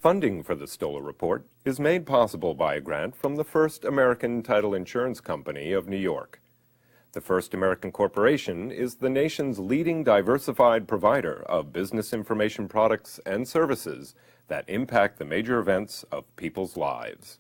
Funding for the Stoller Report is made possible by a grant from the First American Title Insurance Company of New York. The First American Corporation is the nation's leading diversified provider of business information products and services that impact the major events of people's lives.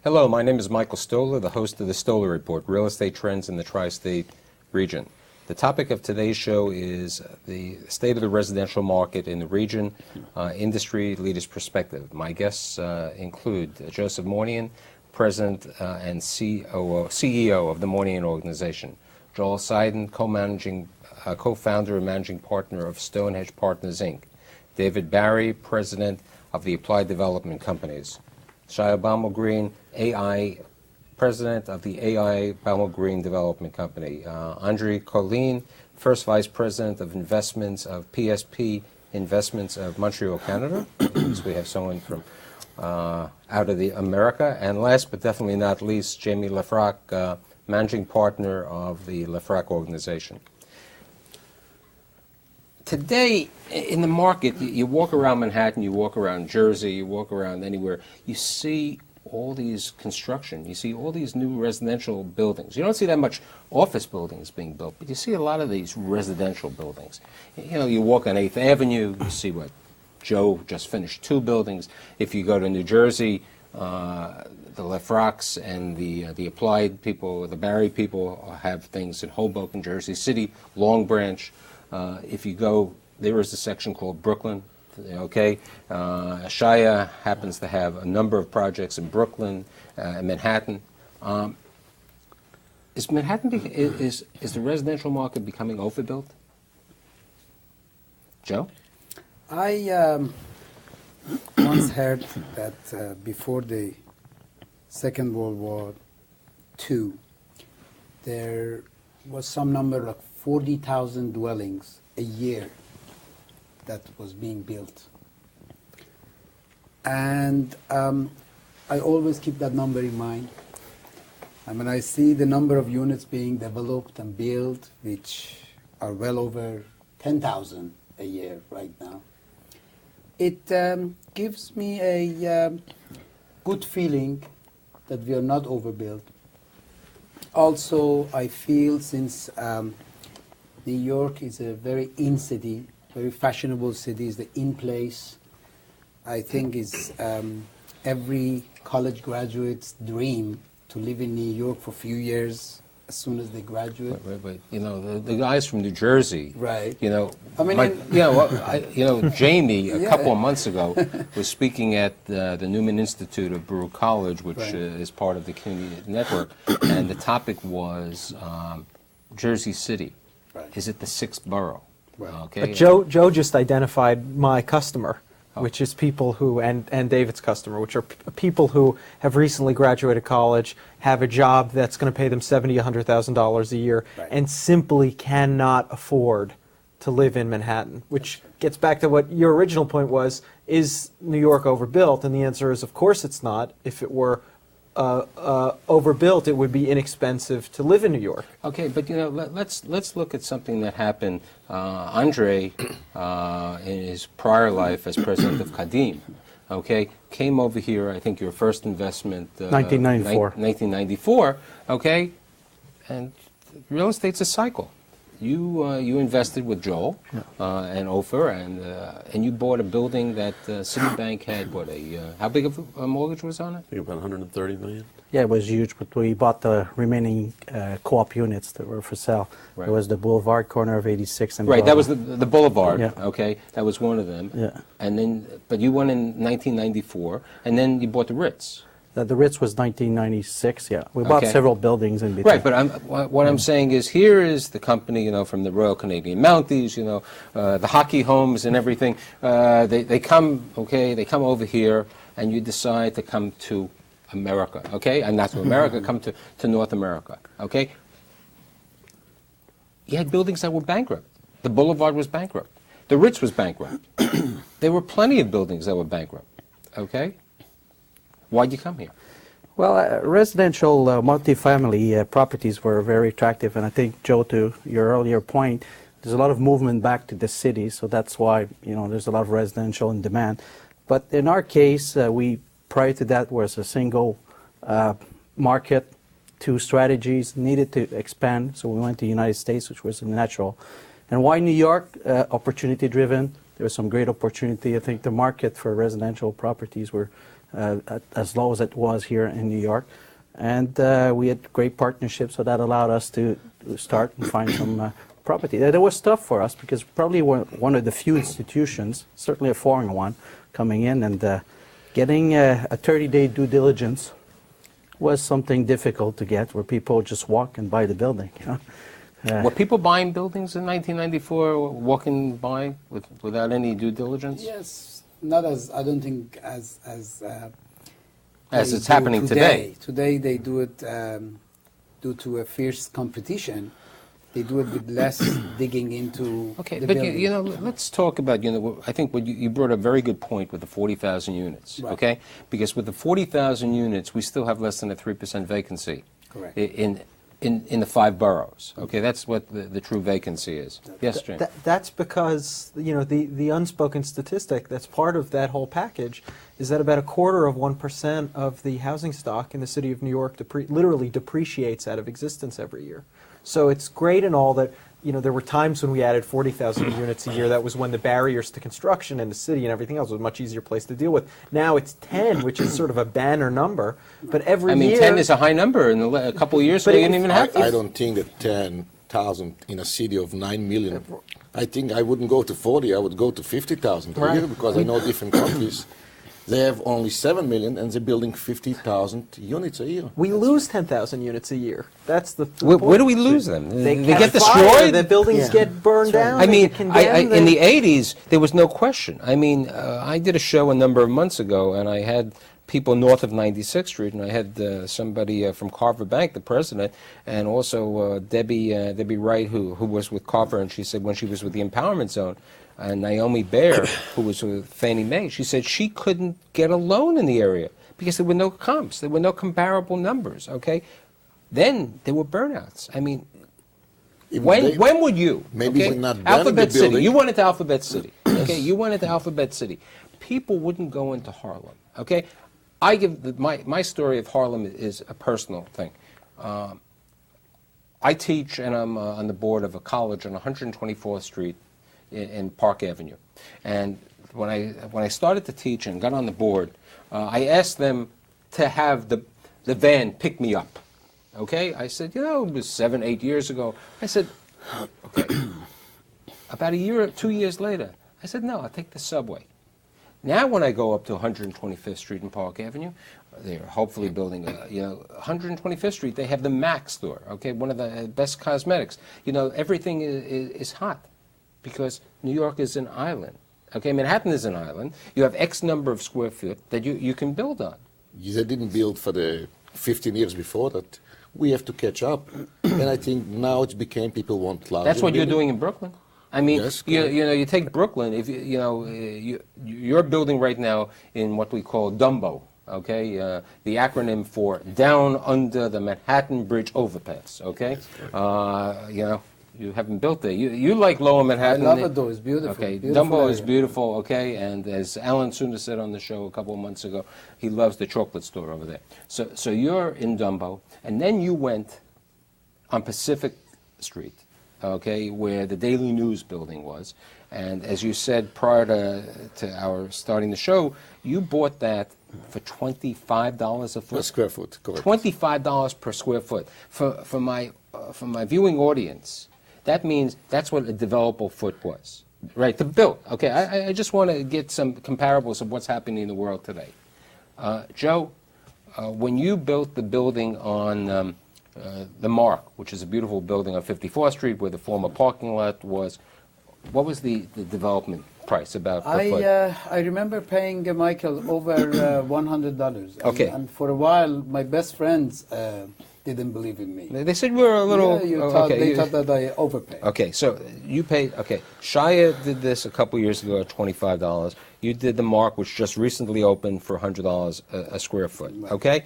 Hello, my name is Michael Stoller, the host of the Stoller Report, Real Estate Trends in the Tri-State Region. The topic of today's show is the state of the residential market in the region, industry leaders' perspective. My guests include Joseph Mournian, President and CEO of the Mournian Organization, Joel Seiden, co-founder and managing partner of Stonehenge Partners, Inc., David Barry, President of the Applied Development Companies, Shia Baumel-Green, President of the AI Baumel-Green Development Company. Andre Colleen, First Vice President of Investments of PSP Investments of Montreal, Canada. So we have someone from out of America. And last but definitely not least, Jamie Lefrak, Managing Partner of the Lefrak Organization. Today, in the market, you walk around Manhattan, you walk around Jersey, you walk around anywhere, you see all these construction, you see all these new residential buildings. You don't see that much office buildings being built, but you see a lot of these residential buildings. You know, you walk on 8th Avenue, you see what Joe just finished 2 buildings. If you go to New Jersey, the Lefraks and the Applied people, the Barry people have things in Hoboken, Jersey City, Long Branch. If you go, there is a section called Brooklyn, okay? Shia happens to have a number of projects in Brooklyn and Manhattan. Is the residential market becoming overbuilt? Joe? I once heard that before the Second World War II, there was some number of 40,000 dwellings a year that was being built. And I always keep that number in mind. And when I see the number of units being developed and built, which are well over 10,000 a year right now, it gives me a good feeling that we are not overbuilt. Also, I feel since New York is a very in city, very fashionable city, is the in place. I think is every college graduate's dream to live in New York for a few years as soon as they graduate. Wait. You know, the guys from New Jersey, right? You know, I mean, Jamie a couple of months ago was speaking at the Newman Institute of Baruch College, which is part of the CUNY network, and the topic was Jersey City. Right. Is it the 6th borough? Right. Okay. But Joe just identified my customer, which is people who, and David's customer, which are people who have recently graduated college, have a job that's going to pay them $70,000, $100,000 a year, and simply cannot afford to live in Manhattan, which gets back to what your original point was, is New York overbuilt? And the answer is, of course it's not. If it were overbuilt, it would be inexpensive to live in New York. Okay, but you know, let's look at something that happened. Andre, in his prior life as president of Kadim, okay, came over here. I think your first investment, 1994. 1994. Okay, and real estate's a cycle. You invested with Joel and Ofer, and you bought a building that Citibank had. What how big of a mortgage was on it? I think about 130 million. Yeah, it was huge, but we bought the remaining co-op units that were for sale. Right. It was the Boulevard corner of 86 and right. Broadway. That was the Boulevard. Yeah. Okay, that was one of them. Yeah. And then, but you went in 1994, and then you bought the Ritz. The Ritz was 1996, yeah. We bought Okay. several buildings in between. Right, but what I'm saying is, here is the company, you know, from the Royal Canadian Mounties, you know, the hockey homes and everything. They come, okay, they come over here. and you decide to come to America, okay? And not to America, come to North America, okay? You had buildings that were bankrupt. The Boulevard was bankrupt. The Ritz was bankrupt. There were plenty of buildings that were bankrupt, okay? Why'd you come here? Well, residential multifamily properties were very attractive, and I think, Joe, to your earlier point, there's a lot of movement back to the city, so that's why, there's a lot of residential in demand. But in our case, we, prior to that, was a single market, two strategies, needed to expand, so we went to the United States, which was natural. And why New York? Opportunity-driven. There was some great opportunity. I think the market for residential properties were as low as it was here in New York. And we had great partnerships, so that allowed us to start and find some property. It was tough for us because probably we're one of the few institutions, certainly a foreign one, coming in, and getting a 30-day due diligence was something difficult to get, where people just walk and buy the building. Were people buying buildings in 1994, walking by without any due diligence? Yes, not as, I don't think as it's happening today. Today they do it due to a fierce competition. They do it with less digging into Okay, the but building. let's talk about, I think what you brought a very good point with the 40,000 units, Right. okay? Because with the 40,000 units, we still have less than a 3% vacancy. Correct. In the 5 boroughs, okay? That's what the true vacancy is. Yes, Jane? That's because, the unspoken statistic that's part of that whole package is that about 1/4% of the housing stock in the city of New York literally depreciates out of existence every year. So it's great and all that, there were times when we added 40,000 units a year. That was when the barriers to construction in the city and everything else was a much easier place to deal with. Now it's 10, which is sort of a banner number. But every year... 10 is a high number. In a couple of years, we didn't even have I don't think that 10,000 in a city of 9 million. I think I wouldn't go to 40. I would go to 50,000 a year, because I know different countries. They have only 7 million, and they're building 50,000 units a year. We lose 10,000 units a year. That's the Where do we lose them? They catch get fire, destroyed? the buildings get burned down. I they mean, get condemned, in the 80s, there was no question. I mean, I did a show a number of months ago, and I had people north of 96th Street, and I had somebody from Carver Bank, the president, and also Debbie Wright, who was with Carver, and she said when she was with the Empowerment Zone, and Naomi Baer, who was with Fannie Mae, she said she couldn't get a loan in the area because there were no comps, there were no comparable numbers, okay? Then there were burnouts. I mean, when would you? Maybe okay? we're not burning Alphabet the City. building. You went into Alphabet City, okay? You went into Alphabet City. People wouldn't go into Harlem, okay? I give my story of Harlem is a personal thing. I teach, and I'm on the board of a college on 124th Street in Park Avenue. And when I started to teach and got on the board, I asked them to have the van pick me up. Okay? I said, it was 7, 8 years ago. I said, okay. About a year, 2 years later, I said, no, I'll take the subway. Now when I go up to 125th Street and Park Avenue, they're hopefully building 125th Street, they have the MAC store, okay, one of the best cosmetics. Everything is hot because New York is an island. Okay, Manhattan is an island. You have X number of square feet that you can build on. They didn't build for the 15 years before that. We have to catch up. And I think now it became people want larger. That's what you're building. doing in Brooklyn. I mean, Yes, you take Brooklyn. If you're building right now in what we call Dumbo. Okay, the acronym for Down Under the Manhattan Bridge Overpass. Okay, you haven't built there. You like Lower Manhattan. I love it though. It's beautiful. Okay, Beautiful Dumbo is area. beautiful. Okay, and as Alan Suna said on the show a couple of months ago, he loves the chocolate store over there. So you're in Dumbo, and then you went on Pacific Street, okay, where the Daily News building was. And as you said prior to our starting the show, you bought that for $25 a foot. Per square foot, correct. $25 per square foot. For my viewing audience, that means that's what a developable foot was, right? To build. Okay, I just want to get some comparables of what's happening in the world today. Joe, when you built the building on the Mark, which is a beautiful building on 54th Street where the former parking lot was, what was the development price about per foot? I remember paying Michael over $100. Okay. And for a while, my best friends didn't believe in me. They said we're a little. They thought that I overpaid. Okay, so you paid. Okay, Shia did this a couple years ago at $25. You did the Mark, which just recently opened for $100 a square foot. Okay,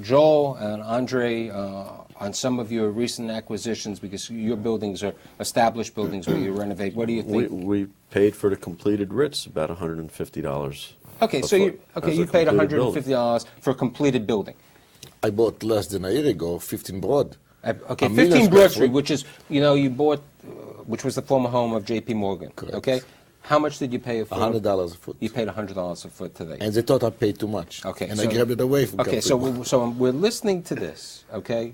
Joel and Andre, on some of your recent acquisitions, because your buildings are established buildings where you renovate. What do you think? We paid for the completed Ritz about $150. Okay, so you paid $150 for a completed building. I bought less than a year ago, 15 Broad. Okay, A million 15 square Broad Street, foot. which is, you bought, which was the former home of J.P. Morgan. Correct. Okay, how much did you pay for it? $100 a foot. You paid $100 a foot today. And they thought I paid too much. Okay, And so- I grabbed it away from Okay, people. so we're listening to this. Okay,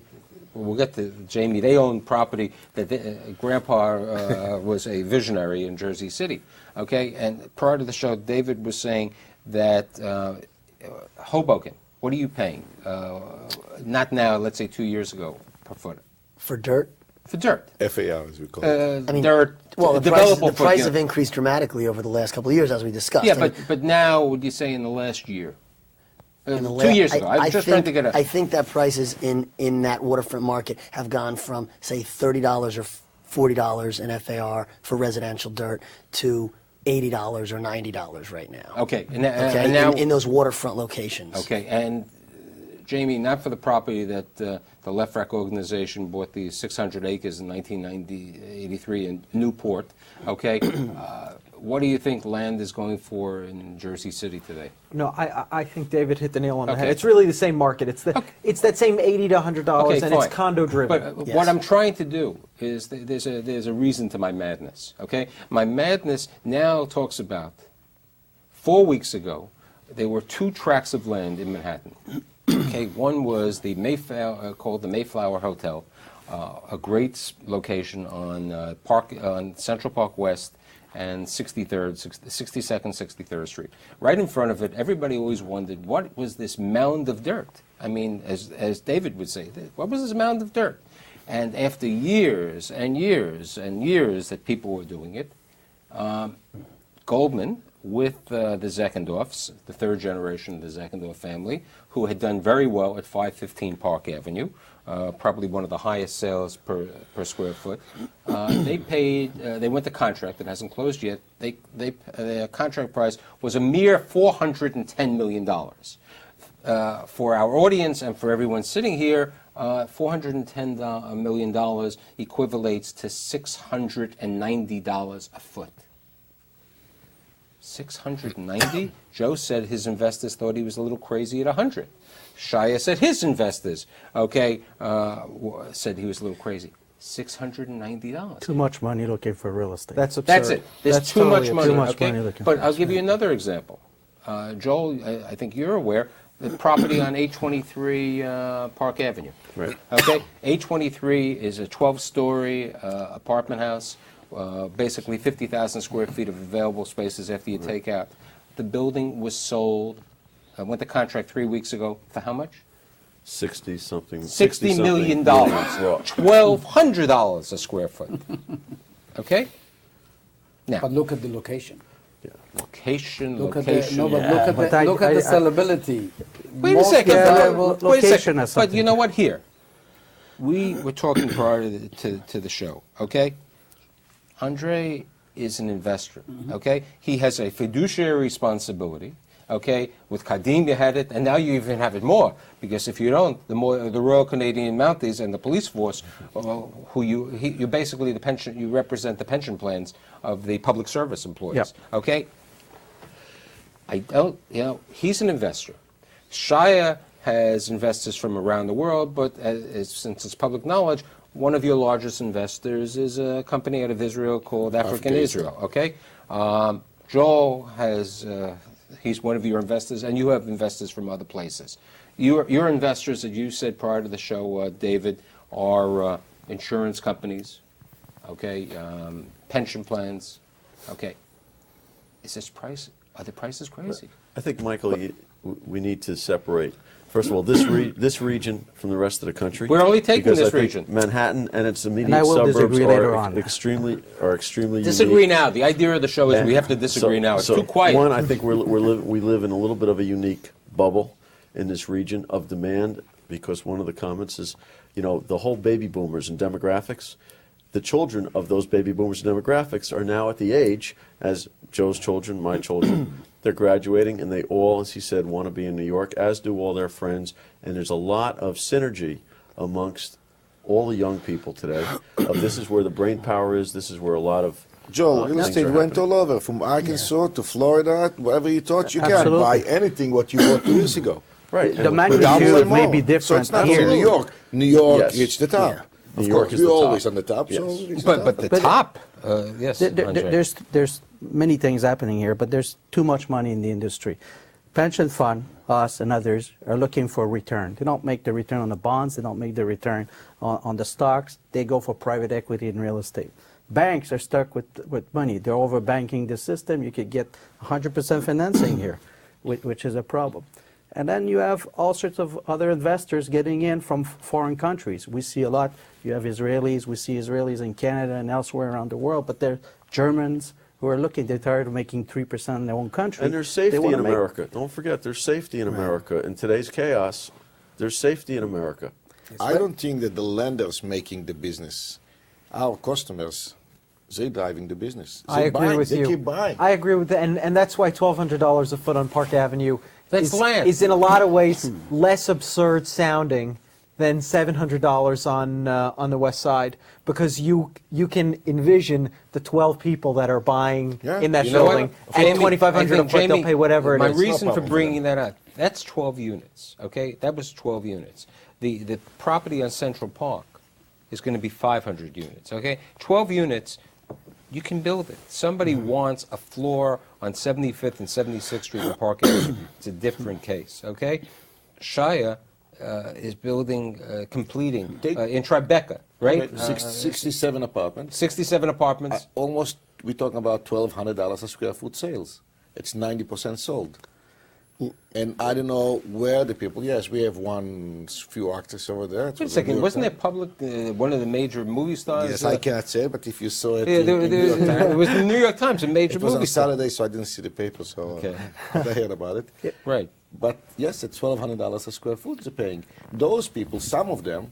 we'll get to Jamie. They own property that Grandpa was a visionary in Jersey City. Okay, and prior to the show, David was saying that Hoboken. What are you paying? Not now, let's say 2 years ago per foot. For dirt? For dirt. FAR, as we call it. I mean, dirt. well, the developable price foot, have increased dramatically over the last couple of years, as we discussed. Yeah, I mean, but now, would you say in the last year? in the 2 years ago. I was just trying to get a... I think that prices in that waterfront market have gone from, say, $30 or $40 in FAR for residential dirt to $80 or $90 right now. Okay, Okay, and now... in those waterfront locations. Okay, and Jamie, not for the property that the Left Rack organization bought these 600 acres in 1983 in Newport, okay? What do you think land is going for in Jersey City today? No, I think David hit the nail on the head. Okay. It's really the same market. It's that same $80 to $100, Okay, and fine. it's condo driven. But Yes. what I'm trying to do is there's a reason to my madness. Okay, my madness now talks about 4 weeks ago there were 2 tracts of land in Manhattan. Okay, one was the Mayflower called the Mayflower Hotel, a great location on Central Park West and 62nd, 63rd Street. Right in front of it, everybody always wondered, what was this mound of dirt? I mean, as David would say, what was this mound of dirt? And after years and years and years that people were doing it, Goldman, with the Zeckendorfs, the third generation of the Zeckendorf family, who had done very well at 515 Park Avenue, probably one of the highest sales per square foot. They went to contract. It hasn't closed yet. Their contract price was a mere $410 million. For our audience and for everyone sitting here, $410 million equivalates to $690 a foot. 690? Joe said his investors thought he was a little crazy at 100. Shia said his investors, said he was a little crazy. $690. Too much money looking for real estate. That's absurd. That's it. There's That's too totally much money. Too much okay? money looking But for I'll give you another example. Joel, I think you're aware, the property on 823 Park Avenue. Right. Okay? 823 is a 12-story apartment house, basically 50,000 square feet of available spaces after you take out. The building was sold, went to contract 3 weeks ago, for how much? 60-something. $60 million. $1,200 a square foot. Okay? Now, But look at the location. location. Look at the But look at the sellability. Wait a Most second. desirable- Wait a location second. has But something you to know do. what? Here, we were talking prior to the show. Okay, Andre is an investor. Okay, he has a fiduciary responsibility. Okay, with Kadim you had it, and now you even have it more, because if you don't, the Royal Canadian Mounties and the police force, who you basically you represent the pension plans of the public service employees. Yep. Okay, he's an investor. Shia has investors from around the world, but since it's public knowledge, one of your largest investors is a company out of Israel called African Israel. Okay, Joel has. He's one of your investors, and you have investors from other places. Your investors, as you said prior to the show, David, are insurance companies, okay, pension plans, okay. Are the prices crazy? I think, Michael, we need to separate First of all, this region from the rest of the country. We're only taking because this I think region. Manhattan and its immediate And I will suburbs disagree later are on. extremely Disagree unique. now. The idea of the show is we have to disagree now. It's too quiet. One, I think we live in a little bit of a unique bubble in this region of demand, because one of the comments is, the whole baby boomers and demographics. The children of those baby boomers and demographics are now at the age, as Joe's children, my children, they're graduating, and they all, as he said, want to be in New York, as do all their friends. And there's a lot of synergy amongst all the young people today. This is where the brain power is. This is where a lot of Joe, real things estate are went happening. all over, from Arkansas to Florida, wherever you thought you can Absolutely. buy anything what you bought 2 years ago. Right. The and magnitude may be So different it's not here. only New York. New York Yes. reached the top. Yeah. New Of York course, is we're the top. always on the top. So Yes. we reached But the the top. top, yes, Andre. There's many things happening here, but there's too much money in the industry. Pension fund, us and others are looking for return. They don't make the return on the bonds. They don't make the return on the stocks. They go for private equity and real estate. Banks are stuck with money. They're over-banking the system. You could get 100% financing here, which is a problem. And then you have all sorts of other investors getting in from foreign countries. We see a lot. You have Israelis. We see Israelis in Canada and elsewhere around the world. But they're Germans who are looking. They're tired of making 3% in their own country. And there's They safety wanna in make- America. Don't forget, there's safety in America. In today's chaos, there's safety in America. I don't think that the lenders making the business, our customers, they're driving the business. I agree with they you. keep buying. I agree with that, and that's why $1,200 a foot on Park Avenue That's land. is in a lot of ways less absurd sounding than $700 on the West Side, because you can envision the 12 people that are buying Yeah. in that You know what? building, and Jamie, $2,500 I a think, foot, they'll Jamie, pay whatever it my is. reason for problem for bringing them. that up, that's 12 units, okay? That was 12 units. The property on Central Park is going to be 500 units, okay? 12 units, you can build it. Somebody wants a floor on 75th and 76th Street in Park Avenue. It's a different case, okay? Shia is building, completing in Tribeca, right? 67 apartments. 67 apartments. Almost, we're talking about $1,200 a square foot sales. It's 90% sold. And I don't know where the people. Yes, we have few actors over there. Wait a second, wasn't there public, one of the major movie stars? Yes, I cannot say, but if you saw it, Yeah, in New York Times, it was the New York Times, a major it was movie on star. Saturday, so I didn't see the paper, so Okay. I heard about it. Right. But yes, it's $1,200 a square foot they're paying. Those people, some of them,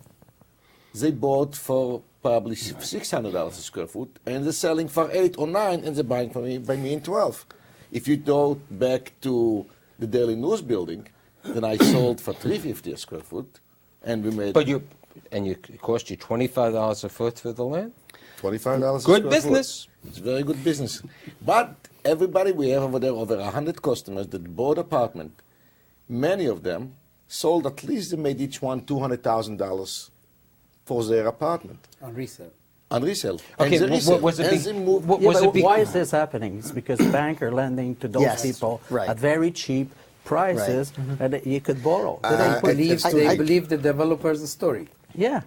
they bought for probably $600 a square foot, and they're selling for 8 or 9, and they're buying by me in 12. If you go back to the Daily News building, then I sold for $350 a square foot, and we made But it cost you $25 a foot for the land? $25 a Good square business. foot. It's very good business. But everybody, we have over there over 100 customers that bought apartment. Many of them sold, at least they made each one $200,000 for their apartment On resale. on resale. Okay, and they resell. was it And big- they moved- what Yeah, was but it big- why is this happening? It's because banks are lending to those Yes, people right. at very cheap prices that you could borrow. They believe, I- believe the developer's story. Yeah.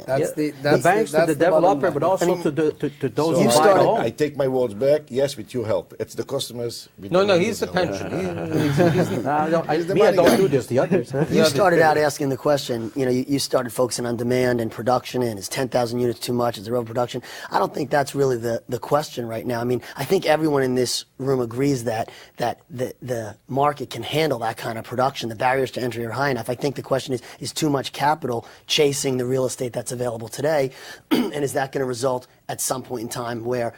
That's the that's banks that's to the bottom developer, line. but also I mean, to those So who You buy started- the home. I take my words back. Yes, with your help. It's the customers. with No, the he's the lenders. pension. No, I don't, He's the I money don't guy. do this. The others. Huh? You started out asking the question, you started focusing on demand and production, and is 10,000 units too much? Is there overproduction? I don't think that's really the question right now. I mean, I think everyone in this room agrees that the market can handle that kind of production. The barriers to entry are high enough. I think the question is too much capital chasing the real estate that's available today, and is that going to result at some point in time where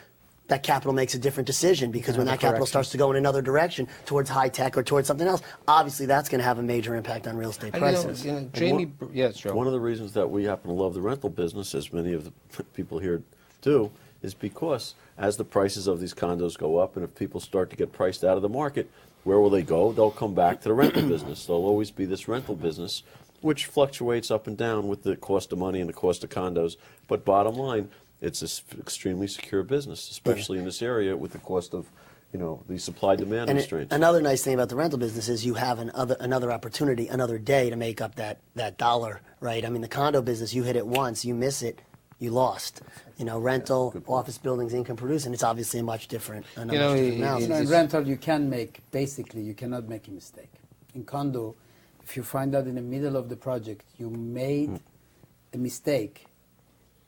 that capital makes a different decision? Because when that capital starts to go in another direction towards high tech or towards something else, obviously that's going to have a major impact on real estate prices. Jamie, yes, Joe. One of the reasons that we happen to love the rental business, as many of the people here do, is because as the prices of these condos go up, and if people start to get priced out of the market, where will they go? They'll come back to the rental business. There'll always be this rental business, which fluctuates up and down with the cost of money and the cost of condos. But bottom line, it's an extremely secure business, especially in this area with the cost of, the supply-demand And restraints. another nice thing about the rental business is you have another opportunity, another day to make up that dollar, right? I mean, the condo business, you hit it once, you miss it, you lost. Rental, office buildings, income producing, it's obviously a much different analysis. In rental, you cannot make a mistake. In condo, if you find out in the middle of the project you made a mistake,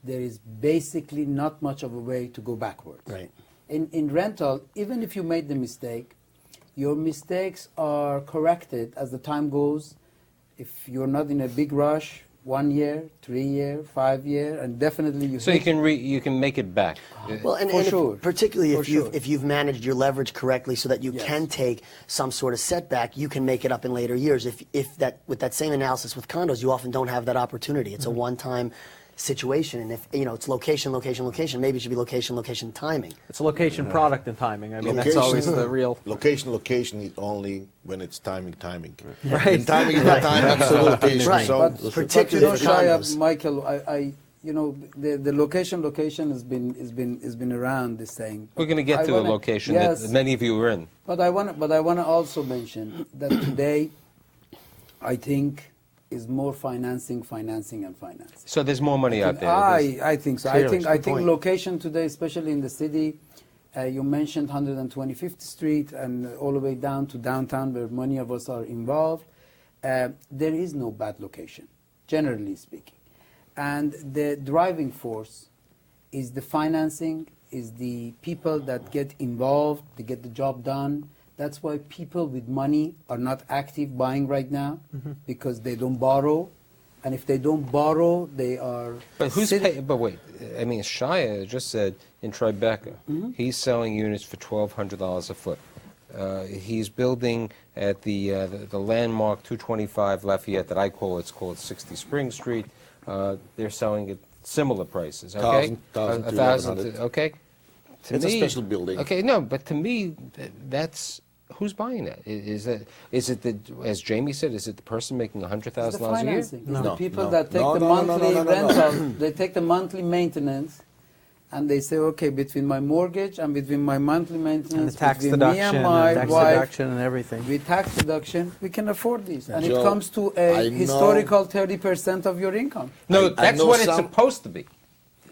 there is basically not much of a way to go backwards. Right. In rental, even if you made the mistake, your mistakes are corrected as the time goes. If you're not in a big rush, 1 year, 3 year, 5 year, and definitely you. So you can make it back. Well, and, For and sure. particularly For sure. if you've managed your leverage correctly so that you Yes. can take some sort of setback, you can make it up in later years. If that with that same analysis with condos, you often don't have that opportunity. It's a one-time situation, and if it's location, location, location, maybe it should be location, location, timing. It's a location, product, and timing. I mean, that's always the real. Location is only when it's timing. Right. When timing is not time, absolute location. Right. So, But Particularly for condos. Michael, the location has been around this saying. We're going to get to a location yes, that many of you are in. But I want to also mention that today, I think, is more financing. So there's more money out there. I think so. Clearly, I good think point. location today, especially in the city, you mentioned 125th Street and all the way down to downtown, where many of us are involved. There is no bad location, generally speaking, and the driving force is the financing, is the people that get involved, they get the job done. That's why people with money are not active buying right now, because they don't borrow. And if they don't borrow, they are... But who's paying? But wait, I mean, Shia just said in Tribeca, he's selling units for $1,200 a foot. He's building at the landmark 225 Lafayette that I call, it's called 60 Spring Street. They're selling at similar prices, okay? 1,000 to 1,000, okay? To It's a me- special building. Okay, no, but to me, that's... Who's buying that? Is it as Jamie said, is it the person making $100,000 It's the a year? financing. It's the No, people no. that take No, the no, no, monthly no, no, no, no. rental, they take the monthly maintenance, and they say, okay, between my mortgage and between my monthly maintenance, And the tax between me deduction, and my tax wife, Deduction and everything. with tax deduction, we can afford this. And it Joe, comes to I a know- historical 30% of your income. No, I that's know what it's some- supposed to be.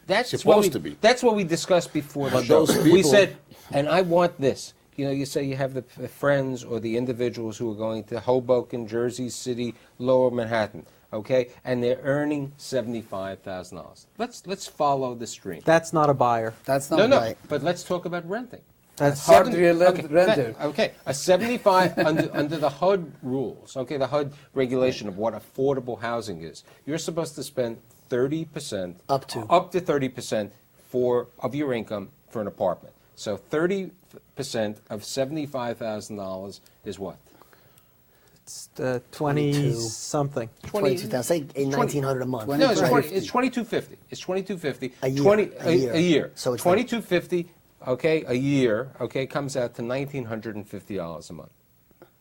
That's Supposed what we, to be. That's what we discussed before the But show. those We people- said, and I want this. You know, you say you have the friends or the individuals who are going to Hoboken, Jersey City, Lower Manhattan, okay, and they're earning $75,000. Let's follow the stream. That's not a buyer. That's not No, right. but let's talk about renting. That's hard Okay, renter. okay, a 75 under the HUD rules. Okay, the HUD regulation of what affordable housing is. You're supposed to spend 30% Up to. 30% of your income for an apartment. So 30% of $75,000 is what? It's 20 something. 22,000, say $1,900 a month. No, it's 2250. It's $2,250. It's $2,250. A year. A year. So it's like- $2,250. Okay, a year. Okay, comes out to $1,950 a month.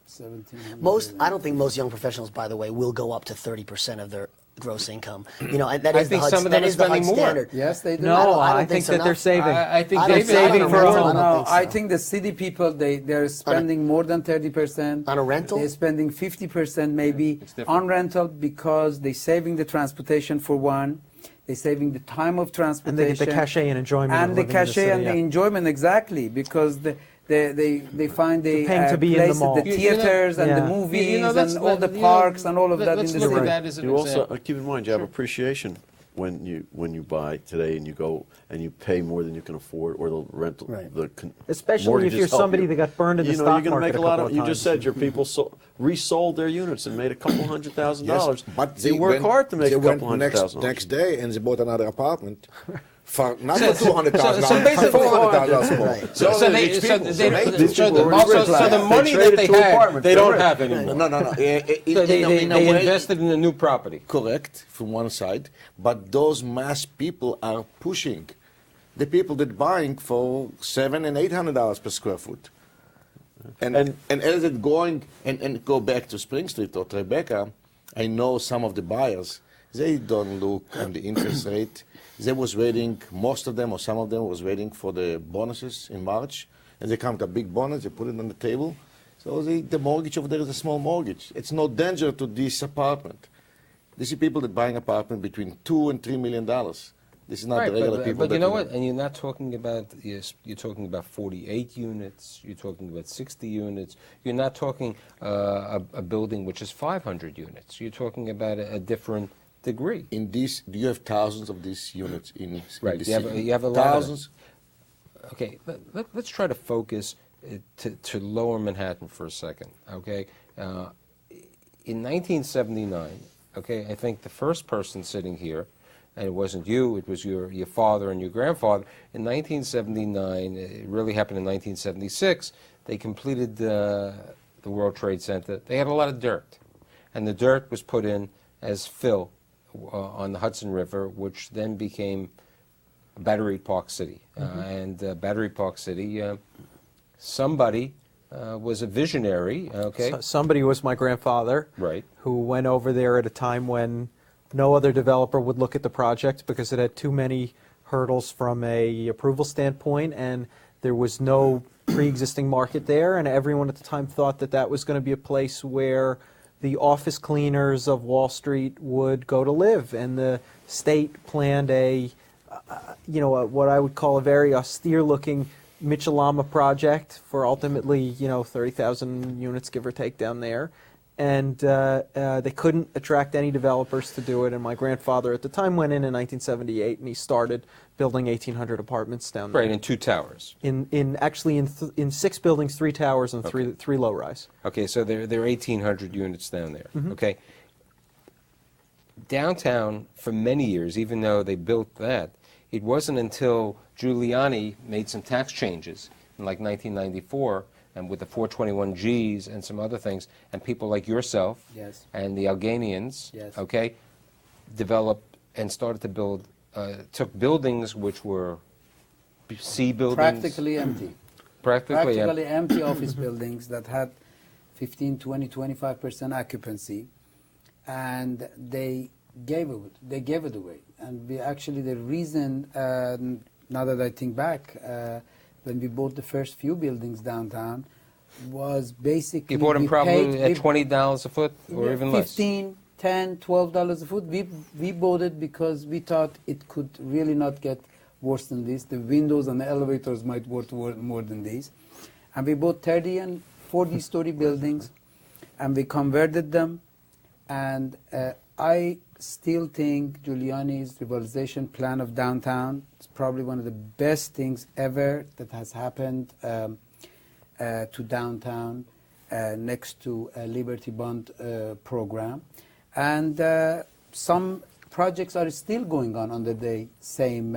1700. I don't think most young professionals, by the way, will go up to 30% of their gross income. You know, and that is I think the HUD, some of them that are is the HUD spending more. standard. Yes, they do. No, I don't I think think so, that no. they're saving. I think I don't David, think I so. don't for know. all. I don't No, think so. I think the city people, they're spending more than 30%. On a rental? They're spending 50% maybe It's different. on rental, because they're saving the transportation for one. They're saving the time of And transportation. they get the cachet and enjoyment of And the living in the cachet city, and the yeah. enjoyment, exactly, because they find the They're paying to be in the places, mall. the theaters and the Yeah. movies and all the parks and all of that in Let's the look city. at that as an You also example. keep in mind you have appreciation when you buy today and you go and you pay more than you can afford, or the rental, Right. Especially if mortgages you're help somebody you. that got burned in the You know, stock you're gonna market make a a lot couple of. of You just times. said your people resold their units and made a couple $100,000. but they work hard to make they a couple went $100,000. next day and they bought another apartment. Not for $200,000, so basically- for $400,000 more. Right. So they, rich so people. they, Right? so These the, people were also, rich. so the They money that traded they to had, apartments. they They're don't rich. have anymore. No. They In a way, invested in a new property. correct from one side, but those mass people are pushing the people that buying for $700 and $800 per square foot. And as it going and go back to Spring Street or Tribeca, I know some of the buyers, they don't look on the interest rate. They was waiting, most of them or some of them was waiting for the bonuses in March, and they come with a big bonus, they put it on the table. So the mortgage over there is a small mortgage. It's no danger to this apartment. These are people that buying apartment between $2 and $3 million. This is not Right, the regular people. but you that know we what? And you're not talking about, yes, you're talking about 48 units, you're talking about 60 units, you're not talking a building which is 500 units. You're talking about a different degree. In this, do you have thousands of these units in Right, the you have, city? you have a lot of thousands. Okay, let's try to focus to lower Manhattan for a second, okay? In 1979, okay, I think the first person sitting here, and it wasn't you, it was your father and your grandfather, in 1979, it really happened in 1976, they completed the World Trade Center. They had a lot of dirt, and the dirt was put in as fill on the Hudson River, which then became Battery Park City. And Battery Park City, somebody was a visionary, okay? Somebody was my grandfather, Right. who went over there at a time when no other developer would look at the project because it had too many hurdles from a approval standpoint, and there was no pre-existing market there, and everyone at the time thought that that was going to be a place where the office cleaners of Wall Street would go to live, and the state planned what I would call a very austere-looking Mitchell-Lama project for ultimately, 30,000 units, give or take, down there. And they couldn't attract any developers to do it. And my grandfather at the time went in 1978, and he started building 1,800 apartments down there. Right, in 2 towers. In 6 buildings, 3 towers, and three low-rise. Okay, so there are 1,800 units down there, okay? Downtown, for many years, even though they built that, it wasn't until Giuliani made some tax changes in like 1994, and with the 421Gs and some other things, and people like yourself Yes. and the Alganians, Yes. okay, developed and started to build, took buildings which were C buildings. Practically empty. Practically Empty office buildings that had 15, 20, 25% occupancy, and they gave it away. And the reason, now that I think back, when we bought the first few buildings downtown, was basically You bought them probably at $20 a foot or even less. 15, 10, $12 a foot. We bought it because we thought it could really not get worse than this. The windows and the elevators might worth more than these. And we bought 30 and 40-story buildings, and we converted them. And I still think Giuliani's revitalization plan of downtown is probably one of the best things ever that has happened to downtown, next to a Liberty Bond program. And some projects are still going on under the same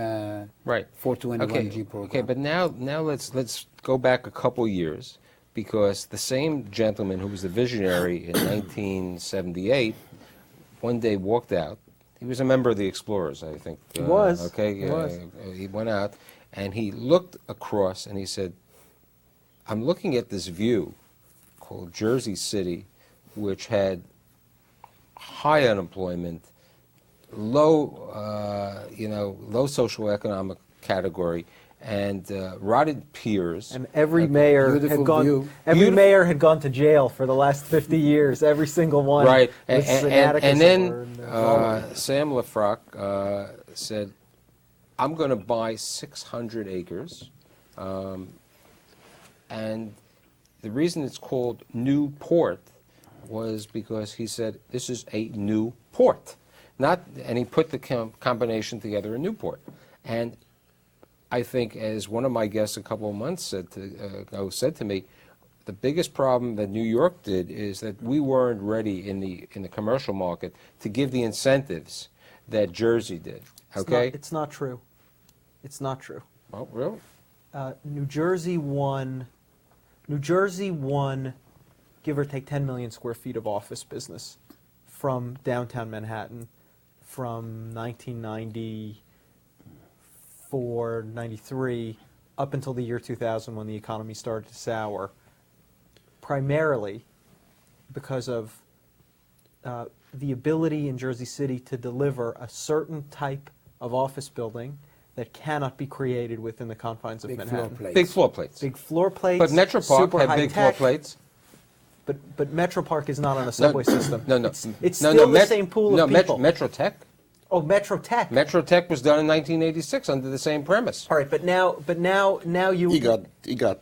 Right. 421G program. Okay, but now let's go back a couple years, because the same gentleman who was the visionary in 1978 one day walked out. He was a member of the Explorers, I think. He was. Okay, He was. He went out and he looked across and he said, "I'm looking at this view called Jersey City, which had high unemployment, low socioeconomic category, and rotted piers." And every mayor had Beautiful gone. view. Every mayor had gone to jail for the last 50 years. Every single one. Right, with and Atticus then or- Sam Lefrock said, "I'm going to buy 600 acres," and the reason it's called Newport was because he said this is a new port, and he put the combination together in Newport, and I think, as one of my guests a couple of months ago said to me, the biggest problem that New York did is that we weren't ready in the commercial market to give the incentives that Jersey did. Okay, It's not true. It's not true. Oh, really? New Jersey won, give or take 10 million square feet of office business from downtown Manhattan from 1994, 93, up until the year 2000 when the economy started to sour, primarily because of the ability in Jersey City to deliver a certain type of office building that cannot be created within the confines of Big floor Manhattan. plates. Big floor plates. Big floor plates. But Metro Park super had high big floor tech, plates. But Metro Park is not on a subway system. No. It's still the same pool of people. Metro Tech Oh, Metro Tech. Metro Tech was done in 1986 under the same premise. All right, but now you. He got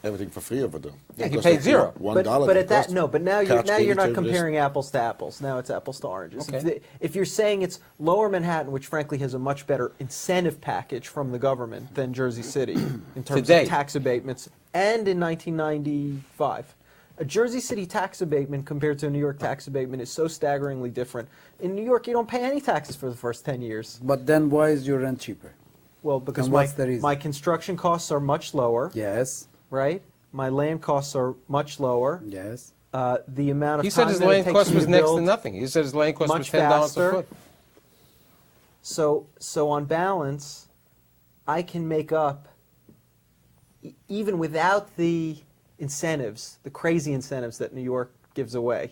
everything for free over there. Yeah, he Because paid of zero. $1 But it at that cost. no, but now Couch you're not furniture, comparing apples to apples. Now it's apples to oranges. Okay. If you're saying it's Lower Manhattan, which frankly has a much better incentive package from the government than Jersey City in terms Today. of tax abatements, and in 1995. A Jersey City tax abatement compared to a New York tax abatement is so staggeringly different. In New York, you don't pay any taxes for the first 10 years. But then why is your rent cheaper? Well, because And what's the reason? my construction costs are much lower, Yes, right? My land costs are much lower. yes. The amount of He time said his that it land takes cost me was to next to build, nothing. He said his land cost was much $10 faster. a foot. So on balance, I can make up, even without the incentives, the crazy incentives that New York gives away,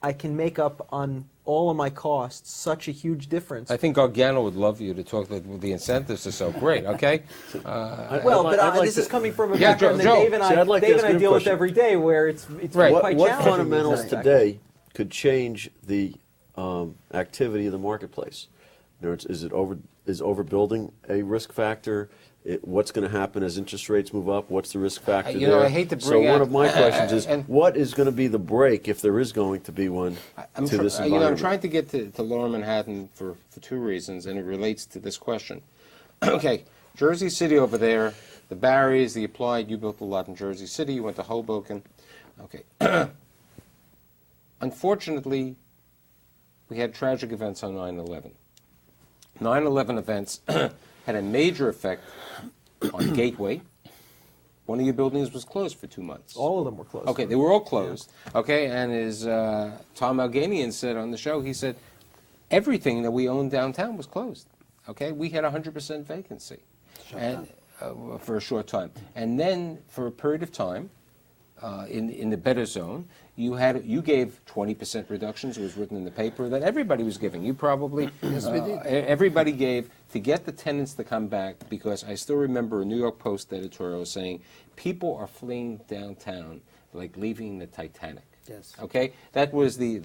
I can make up on all of my costs such a huge difference. I think Gargano would love you to talk that the incentives are so great, okay? This is coming from a Yeah, background Joe, that Dave and see, I'd like to Dave ask and I you a deal with question. every day, where it's Right. quite What challenging. fundamentals in that today could change the activity of the marketplace? In other words, is overbuilding a risk factor? What's going to happen as interest rates move up? What's the risk factor You know, there? I hate to so bring one out- of my questions is, and- what is going to be the break, if there is going to be one, to this environment? I'm trying to get to Lower Manhattan for two reasons, and it relates to this question. Okay, Jersey City over there, the Barrys, the Applied, you built a lot in Jersey City, you went to Hoboken. Okay. Unfortunately, we had tragic events on 9/11. 9/11 events had a major effect on Gateway. One of your buildings was closed for 2 months. All of them were closed. Okay, they were all closed. Okay, and as Tom Alganian said on the show, he said everything that we owned downtown was closed. Okay, we had 100% vacancy, for a short time, and then for a period of time, in the better zone, you gave 20% reductions. It was written in the paper that everybody was giving. You probably Yes, we did. Everybody gave to get the tenants to come back, because I still remember a New York Post editorial saying people are fleeing downtown like leaving the Titanic. Yes. Okay, that was the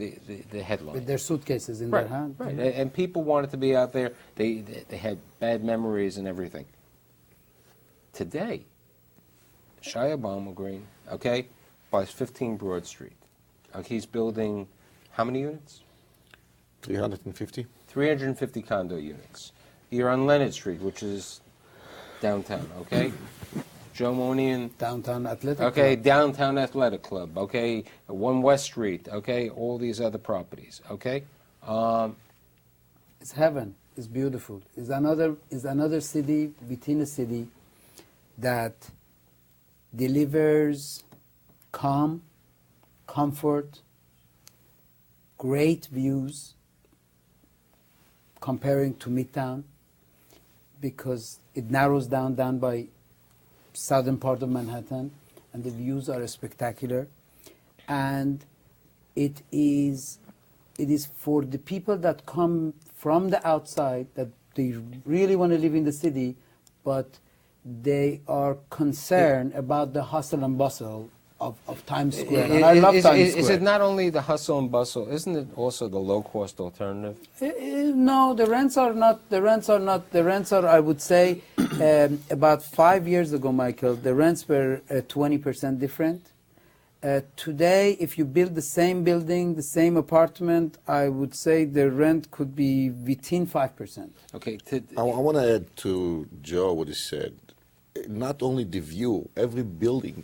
headline. With their suitcases in Right, their hand. right, and people wanted to be out there. They had bad memories and everything. Today, Shia Obama Green, okay, buys 15 Broad Street. Okay, he's building how many units? 350. 350 condo units. You're on Leonard Street, which is downtown, okay? Joe Monian. Downtown Athletic Okay, Club. Downtown Athletic Club, okay? 1 West Street, okay? All these other properties, okay? It's heaven. It's beautiful. It's another city within a city that delivers calm, comfort, great views comparing to Midtown, because it narrows down by southern part of Manhattan, and the views are spectacular. And it is for the people that come from the outside, that they really want to live in the city, but they are concerned about the hustle and bustle of Times Square. And I love Times Square. Is it not only the hustle and bustle? Isn't it also the low-cost alternative? No, the rents are not. The rents are. I would say, about 5 years ago, Michael, the rents were 20% different. Today, if you build the same building, the same apartment, I would say the rent could be within 5%. Okay. I want to add to Joe what he said. Not only the view, every building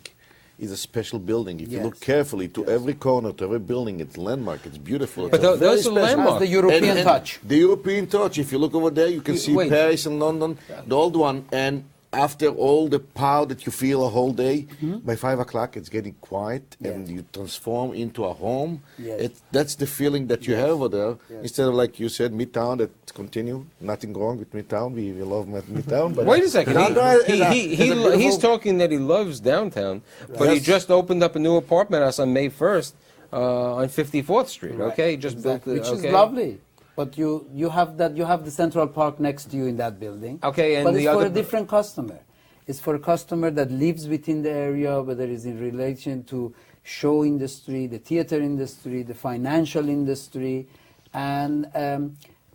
is a special building. If you look Yes. carefully to every corner, to every building, it's landmark, it's beautiful. But It's those very are special. landmarks. Has the European And touch. The European touch. If you look over there, you can see Wait. Paris and London, the old one. And after all the power that you feel a whole day, by 5 o'clock it's getting quiet, and Yes. you transform into a home. Yes. That's the feeling that you have over there. Yes. Instead of, like you said, Midtown, that continue. Nothing wrong with Midtown. We love Midtown. But Wait a second. Downtown is a He's beautiful- talking that he loves downtown, but he Yes. just opened up a new apartment house on May 1st on 54th Street. Okay, he just Exactly. built it. Which Okay. is lovely. But you have the Central Park next to you in that building. Okay, and but the it's for other- a different customer. It's for a customer that lives within the area, whether it's in relation to show industry, the theater industry, the financial industry, and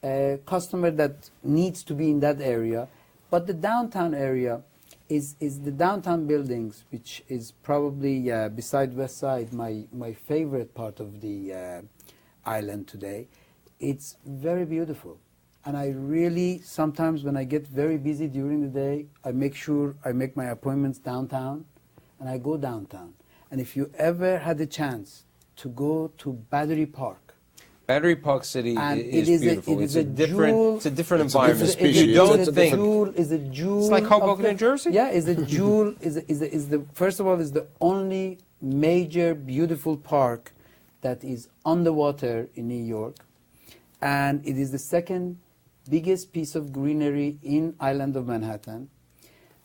a customer that needs to be in that area. But the downtown area is the downtown buildings, which is probably, beside West Side, my favorite part of the island today. It's very beautiful. And I really, sometimes when I get very busy during the day, I make sure I make my appointments downtown, and I go downtown. And if you ever had a chance to go to Battery Park, Battery Park City and is beautiful. It's a different, it's a different It's a environment. different species. You don't it's a think jewel, is a jewel. It's like Hoboken, of the- New Jersey? Yeah, is a jewel. Is the first of all is the only major beautiful park that is on the water in New York, and it is the second biggest piece of greenery in island of Manhattan.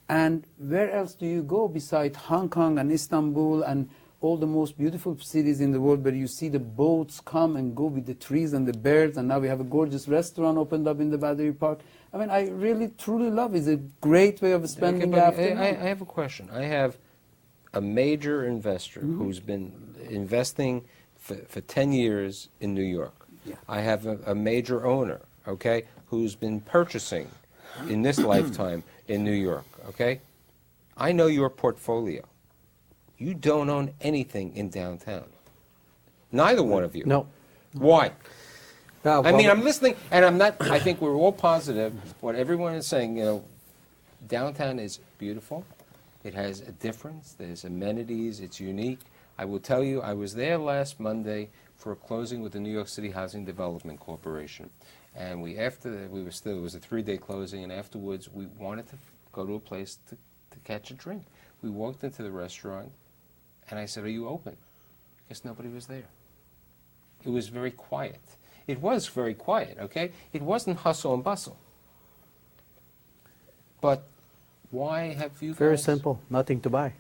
And where else do you go beside Hong Kong and Istanbul and all the most beautiful cities in the world, where you see the boats come and go with the trees and the birds, and now we have a gorgeous restaurant opened up in the Battery Park. I mean, I really, truly love it. It's a great way of spending the afternoon. I have a question. I have a major investor who's been investing for 10 years in New York. Yeah. I have a major owner, okay, who's been purchasing in this lifetime in New York, okay? I know your portfolio. You don't own anything in downtown. Neither one of you. No. Why? I mean, well, I'm listening, and I'm not, I think we're all positive. What everyone is saying, you know, downtown is beautiful. It has a difference. There's amenities. It's unique. I will tell you, I was there last Monday for a closing with the New York City Housing Development Corporation. And it was a 3-day closing, and afterwards we wanted to go to a place to catch a drink. We walked into the restaurant, and I said, "Are you open?" Guess nobody was there. It was very quiet. It was very quiet, okay? It wasn't hustle and bustle. But why have you very guys... simple, nothing to buy.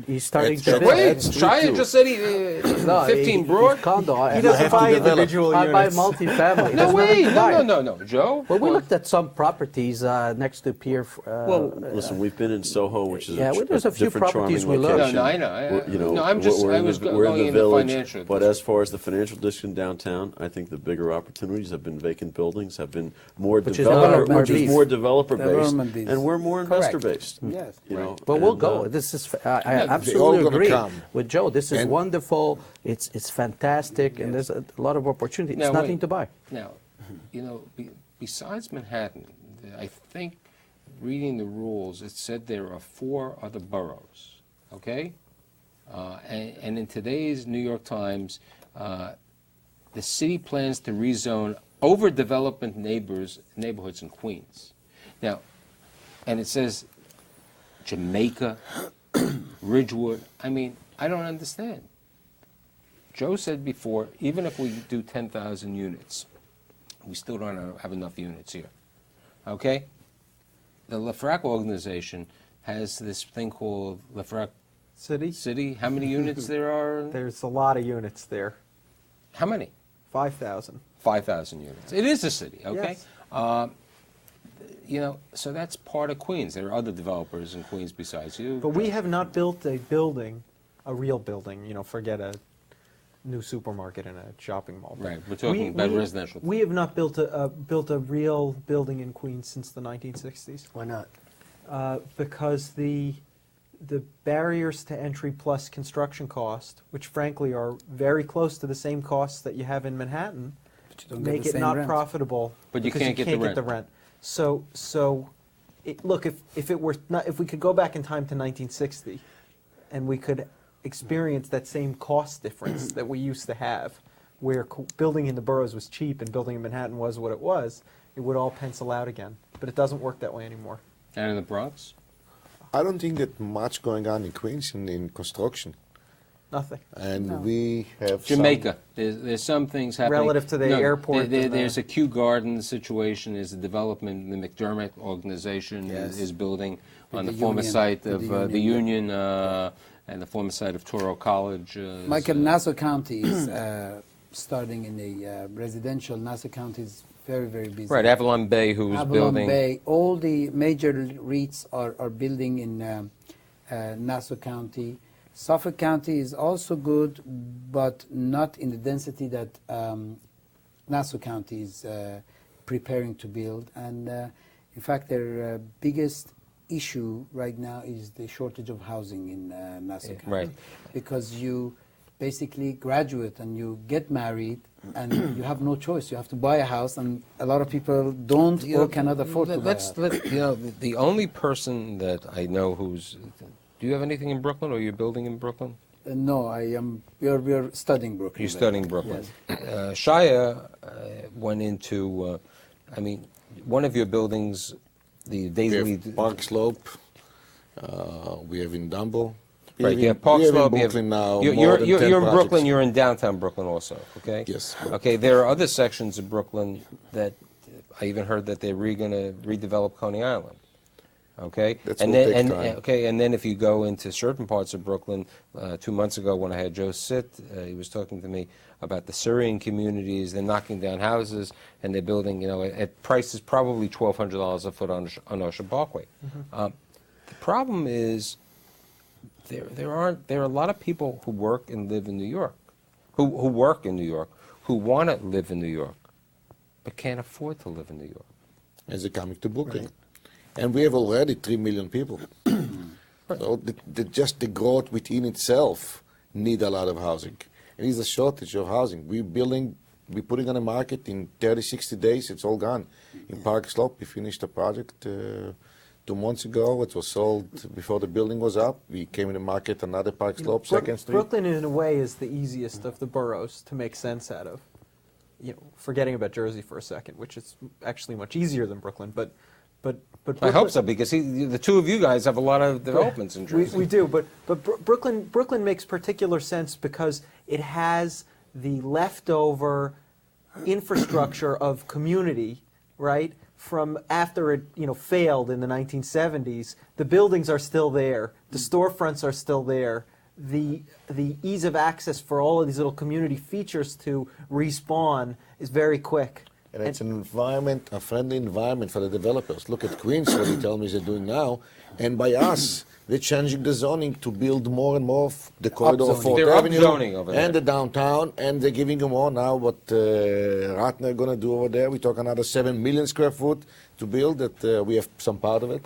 He's starting It's to just- build. Wait, That's Shia true. just said 15 Broad? Condo. He doesn't buy individual I buy units. multifamily. No, There's wait, nothing to buy. no, Joe. Well, we Come on. looked at some properties next to Pier. Well, listen, we've been in Soho, which is yeah, well, there's a few different properties charming we love. location. No, I know. We're- you know, No, I'm just- we're I in was the, we're in going the into village, financial but district. as far as the financial district downtown, I think the bigger opportunities have been vacant buildings, have been more Which is developer, development which is based. more developer based, Development based. and we're more Correct. investor based. Yes. You know, But we'll and, go. This is I they're all absolutely gonna agree come. with Joe. This is And- wonderful. It's fantastic, and there's a lot of opportunity. It's Now, nothing wait. to buy. Now, you know, besides Manhattan, I think reading the rules, it said there are 4 other boroughs, okay? And in today's New York Times, the city plans to rezone overdevelopment neighborhoods in Queens. Now, and it says Jamaica, Ridgewood. I mean, I don't understand. Joe said before, even if we do 10,000 units, we still don't have enough units here. Okay? The LeFrak organization has this thing called LeFrak City. How many units there are? There's a lot of units there. How many? 5,000. 5,000 units. It is a city, okay? Yes. You know, so that's part of Queens. There are other developers in Queens besides you. But we have not built a building, a real building, you know, forget a new supermarket and a shopping mall. Right, we're talking about residential. We have not built a real building in Queens since the 1960s. Why not? Because the barriers to entry plus construction cost, which frankly are very close to the same costs that you have in Manhattan, But you don't get make the it same not rent. profitable. But you because can't get the rent. So look, if it were not, if we could go back in time to 1960, and we could experience that same cost difference that we used to have, where building in the boroughs was cheap and building in Manhattan was what it was, it would all pencil out again. But it doesn't work that way anymore. And in the Bronx? I don't think that much going on in Queens in construction. Nothing. And we have Jamaica. There's some things happening. Relative to the airport and There's the- a Kew Garden situation. There's a development the McDermott organization Yes. is building on the the former Union. site With of the the Union. Union and the former site of Toro College. Michael, Nassau County is starting in the residential. Nassau County is very, very busy. Right, Avalon Bay, who's Avalon building. Bay, all the major REITs are building in Nassau County. Suffolk County is also good, but not in the density that Nassau County is preparing to build. And in fact, their biggest issue right now is the shortage of housing in Nassau County. Right. Because you basically graduate and you get married and you have no choice. You have to buy a house, and a lot of people don't or cannot afford to buy a house. The only person that I know who's... Do you have anything in Brooklyn, or are you building in Brooklyn? No, I am. We are studying Brooklyn. You're studying Brooklyn. Yes. Shia went into, one of your buildings, the We Daily... have Park Slope. We have in Dumbo. Right, yeah, Park Slope. We have in Brooklyn now. You're more than 10 in Brooklyn. projects. You're in downtown Brooklyn also. Okay. Yes. Okay. There are other sections of Brooklyn that I even heard that they're going to redevelop Coney Island. Okay. That's and will then take time. okay, and then if you go into certain parts of Brooklyn, 2 months ago when I had Joe sit, he was talking to me about the Syrian communities. They're knocking down houses and they're building, at prices probably $1,200 a foot on Ocean Parkway. The problem is there are a lot of people who work and live in New York, who work in New York, who want to live in New York, but can't afford to live in New York. As they're coming to Brooklyn. Right. And we have already 3 million people. So just the growth within itself need a lot of housing. It is a shortage of housing. We're putting on the market in 30, 60 days, it's all gone. In Park Slope, we finished the project 2 months ago. It was sold before the building was up. We came in the market another Park Slope, Second Street. Brooklyn, in a way, is the easiest of the boroughs to make sense out of. Forgetting about Jersey for a second, which is actually much easier than Brooklyn, but Brooklyn, I hope so, because the two of you guys have a lot of developments in Jersey. We do, but Brooklyn makes particular sense because it has the leftover infrastructure of community, right? From after it failed in the 1970s, the buildings are still there, the storefronts are still there. The ease of access for all of these little community features to respawn is very quick. And it's an environment, a friendly environment for the developers. Look at Queens, what they tell me they're doing now. And by us, they're changing the zoning to build more and more of the corridor of 4th Avenue over there. and the downtown. And they're giving them more now what Ratner going to do over there. We talk another 7 million square foot to build that we have some part of it.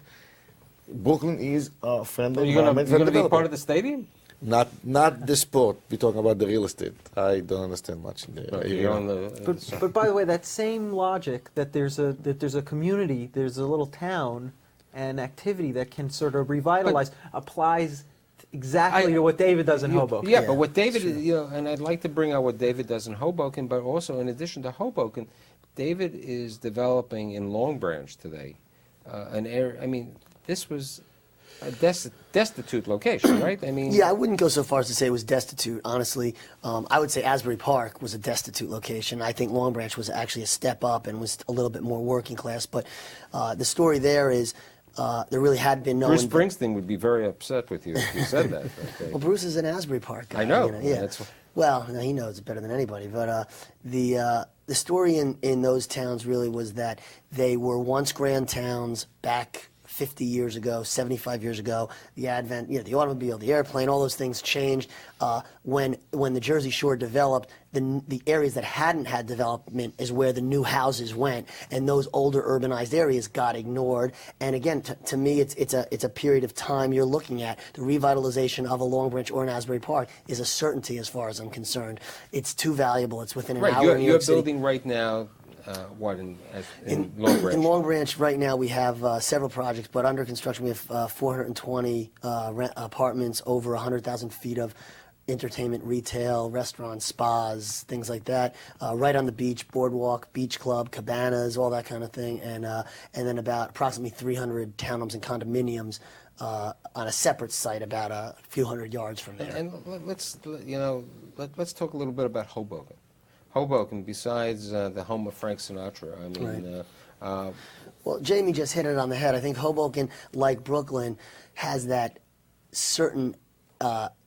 Brooklyn is a friendly environment for the You're going to be developer. part of the stadium? Not the sport. We're talking about the real estate. I don't understand much in the area. But by the way, that same logic that there's a community, there's a little town, and activity that can sort of revitalize applies exactly to what David does in Hoboken. Yeah, but what David, and I'd like to bring out what David does in Hoboken, but also in addition to Hoboken, David is developing in Long Branch today an area. I mean, this was a destitute location, right? I mean, yeah, I wouldn't go so far as to say it was destitute. Honestly, I would say Asbury Park was a destitute location. I think Long Branch was actually a step up and was a little bit more working class. But the story there is there really had been no. Bruce Springsteen would be very upset with you if you said that. Okay. Well, Bruce is an Asbury Park guy. I know. Yeah. Well, he knows it better than anybody. But the story in those towns really was that they were once grand towns back 50 years ago, 75 years ago. The advent, the automobile, the airplane, all those things changed. When the Jersey Shore developed, the areas that hadn't had development is where the new houses went, and those older urbanized areas got ignored. And again, to me, it's a period of time you're looking at. The revitalization of a Long Branch or an Asbury Park is a certainty as far as I'm concerned. It's too valuable. It's within an hour of New You're York City. building right now. What in Long Branch? In Long Branch, right now we have several projects, but under construction we have 420 apartments, over 100,000 feet of entertainment, retail, restaurants, spas, things like that. Right on the beach, boardwalk, beach club, cabanas, all that kind of thing, and then about approximately 300 townhomes and condominiums on a separate site, about a few hundred yards from there. And let's talk a little bit about Hoboken. Hoboken, besides the home of Frank Sinatra, I mean... Right. Well, Jamie just hit it on the head. I think Hoboken, like Brooklyn, has that certain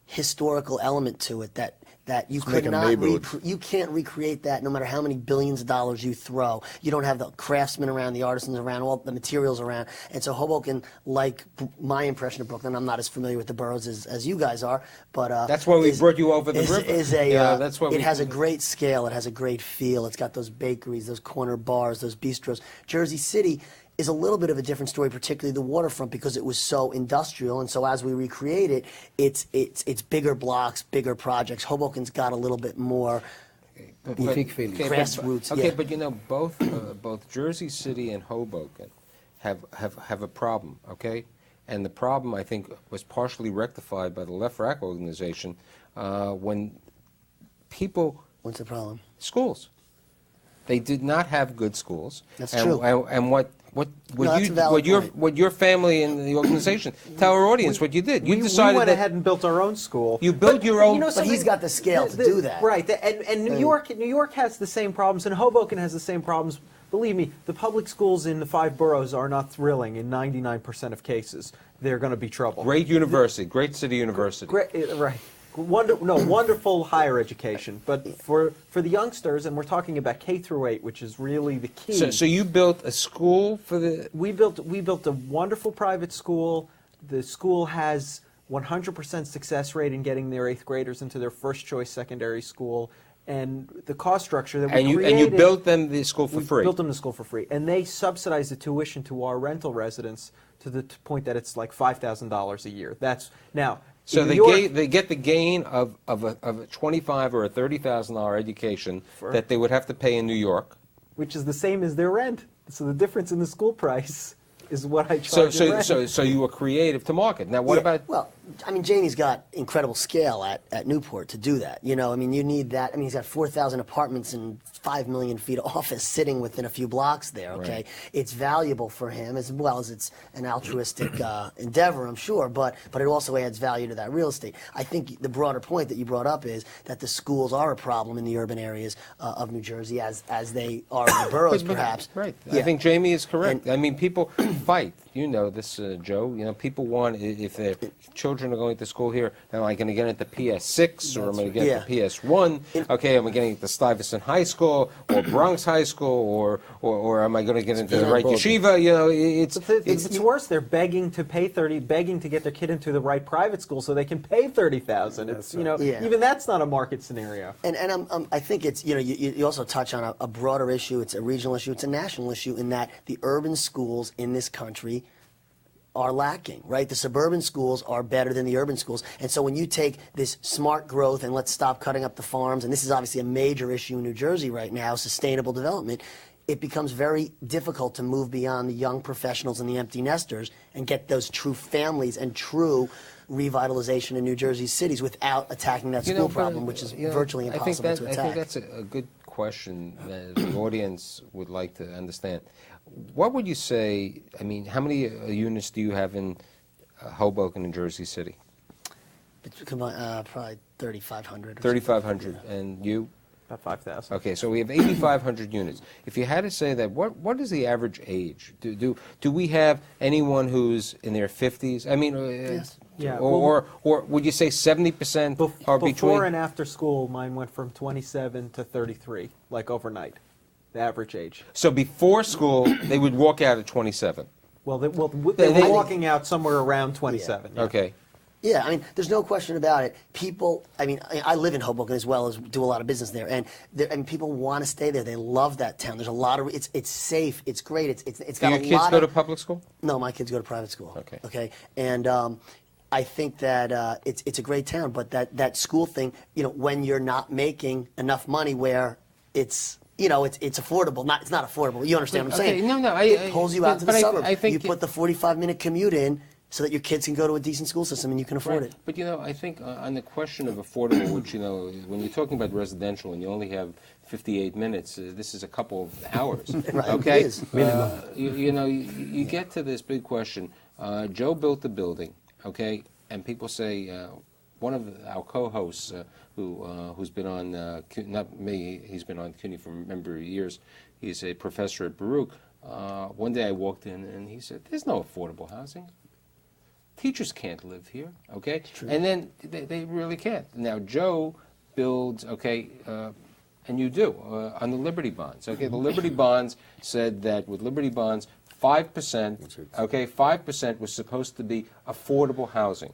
historical element to it that that you Let's could make a not, neighborhood. you can't recreate that no matter how many billions of dollars you throw. You don't have the craftsmen around, the artisans around, all the materials around. And so Hoboken, like my impression of Brooklyn, I'm not as familiar with the boroughs as you guys are, but That's why we brought you over the river. That's what it has a great scale. It has a great feel. It's got those bakeries, those corner bars, those bistros. Jersey City is a little bit of a different story, particularly the waterfront, because it was so industrial. And so as we recreate it, it's bigger blocks, bigger projects. Hoboken's got a little bit more grassroots. Okay, yeah. but you know, both Jersey City and Hoboken have a problem, okay? And the problem, I think, was partially rectified by the Left Rack organization when people... What's the problem? Schools. They did not have good schools. That's true. And what that's a valid point. what your family and the organization tell our audience what you did. You we decided went that ahead and built our own school. you built your own. You know, But he's got the scale to do that. Right, and New York has the same problems, and Hoboken has the same problems. Believe me, the public schools in the 5 boroughs are not thrilling in 99% of cases. They're going to be trouble. Great university, great city university. Great, right. Wonderful higher education, but for the youngsters, and we're talking about K through 8, which is really the key. So you built a school for the. We built a wonderful private school. The school has 100% success rate in getting their 8th graders into their first choice secondary school, and the cost structure that we created. And you built them the school for we free. built them the school for free, and they subsidize the tuition to our rental residents to the point that it's like $5,000 a year. That's now. So in they New York, they get the gain of a $25,000 or a $30,000 education that they would have to pay in New York. which is the same as their rent. So the difference in the school price is what I charge in rent. So you were creative to market. Now, what Yeah, about... Well, I mean, Jamie's got incredible scale at Newport to do that. You know, I mean, you need that. I mean, he's got 4,000 apartments and 5 million feet of office sitting within a few blocks there, okay? Right. It's valuable for him as well as it's an altruistic endeavor, I'm sure, but it also adds value to that real estate. I think the broader point that you brought up is that the schools are a problem in the urban areas of New Jersey as they are in the boroughs, perhaps. Right. Yeah. I think Jamie is correct. And- I mean, people fight. You know this, Joe. You know, people want, if their children are going to school here, am I going to get into PS6 or am I going to get into PS1? Okay, am I getting into Stuyvesant High School or Bronx High School or am I going to get into the right yeshiva? You know, It's worse. They're begging to pay begging to get their kid into the right private school so they can pay $30,000. It's even that's not a market scenario. And I think it's you also touch on a broader issue. It's a regional issue. It's a national issue in that the urban schools in this country are lacking, right? The suburban schools are better than the urban schools. And so when you take this smart growth and let's stop cutting up the farms, and this is obviously a major issue in New Jersey right now, sustainable development, it becomes very difficult to move beyond the young professionals and the empty nesters and get those true families and true revitalization in New Jersey cities without attacking that school problem, which is virtually impossible to attack. I think that's a good question that the audience would like to understand. What would you say, I mean, how many units do you have in Hoboken and Jersey City? Probably 3,500. 3,500. And you? About 5,000. Okay, so we have 8,500 units. If you had to say that, what is the average age? Do we have anyone who's in their 50s? I mean, Yes. Yeah, or would you say 70% are between? Before and after school, mine went from 27 to 33, like overnight, the average age. So before school, they would walk out at 27. Well, they were walking out somewhere around 27. Yeah. Okay. Yeah, I mean, there's no question about it. People, I mean, I live in Hoboken as well as do a lot of business there, and people want to stay there. They love that town. There's a lot of it's safe. It's great. It's got a lot. Do your kids go to public school? No, my kids go to private school. Okay. Okay, and I think that it's a great town, but that school thing, when you're not making enough money, where it's affordable. It's not affordable. You understand what I'm saying? No, it pulls you out to the suburbs. I think you put the 45-minute commute in so that your kids can go to a decent school system and you can afford it. But I think on the question of affordable, which when you're talking about residential and you only have 58 minutes, this is a couple of hours. Right, okay, it is. You get to this big question. Joe built the building, okay, and people say one of our co-hosts who's been on not me, he's been on CUNY for a number of years. He's a professor at Baruch. One day I walked in and he said, "There's no affordable housing. Teachers can't live here," okay? And then they really can't. Now, Joe build, okay, and you do, on the Liberty bonds. Okay, the Liberty bonds said that with Liberty bonds, 5%, okay, 5% was supposed to be affordable housing.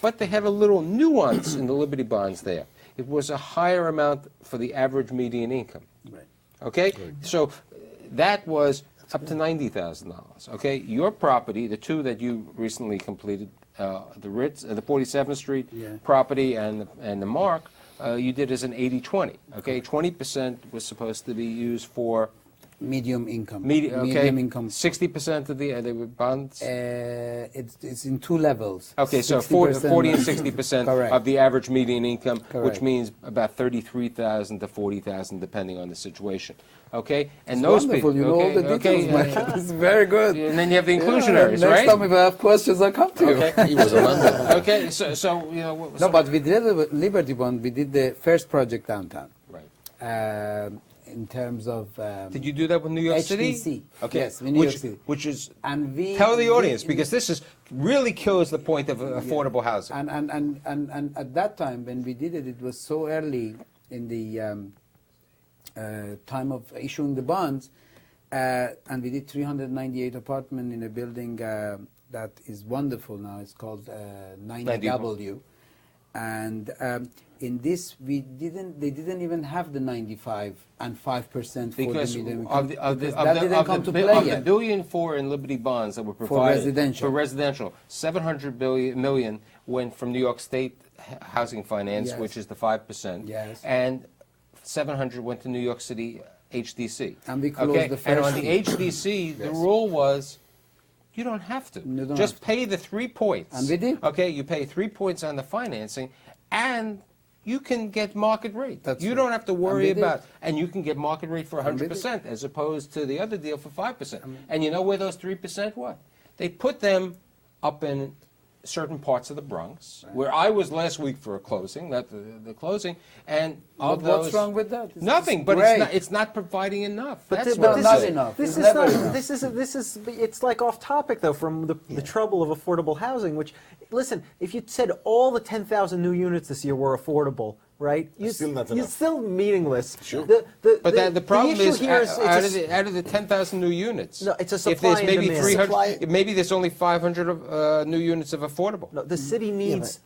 But they had a little nuance in the Liberty bonds there. It was a higher amount for the average median income. Right. Okay? So that was up to $90,000. Okay? Your property, the two that you recently completed, the Ritz, the 47th Street property and the Mark, you did as an 80-20. Okay? 20% was supposed to be used for medium income. medium income. 60% of the bonds? It's in two levels. Okay, so 40 and 60% Correct. of the average median income, which Correct. means about 33,000 to 40,000, depending on the situation. Okay, and It's those wonderful. people. You know all the details, Mike. It's very good. And then you have the inclusionaries, Next right? time if I have questions, I'll come to you. Okay. He was a London. Okay, so you know. No, but we did the Liberty Bond. We did the first project downtown. Right. In terms of Did you do that with New York City? HDC. Okay. Yes, with New York City. Which is And we tell the audience we- because this is really kills the point of affordable housing. And at that time when we did it, it was so early in the time of issuing the bonds, and we did 398 apartments in a building that is wonderful now. It's called 90W, and in this they didn't even have the 95 and 5% for Because the medium of the, income, of the, because of that the, didn't of come the, to bi- play of the yet. billion for in Liberty bonds that were provided residential. for residential, 700 million went from New York State Housing Finance, Yes. which is the 5%, Yes. and 700 went to New York City HDC. And we closed okay? the And first on the HDC, the rule was you don't have to. You don't Just have to. pay the 3 points. And we did. Okay, you pay 3 points on the financing, and you can get market rate. That's you right. don't have to worry And we did. about, and you can get market rate for And we 100% as opposed to the other deal for 5%. And you know where those 3% were? They put them up in certain parts of the Bronx, where I was last week for a closing, the closing, and of What's those, wrong with that? nothing. But great. it's not providing enough. But That's thi- what but it not is. enough. This It's is never not. enough. This is. It's like off topic though from the trouble of affordable housing. Which, listen, if you said all the 10,000 new units this year were affordable, right? Still not It's enough. still meaningless. Sure. But the problem issue is, here is out of the 10,000 new units, No, it's a if supply there's and maybe demand. 300, maybe there's only 500 of, new units of affordable. No, the city needs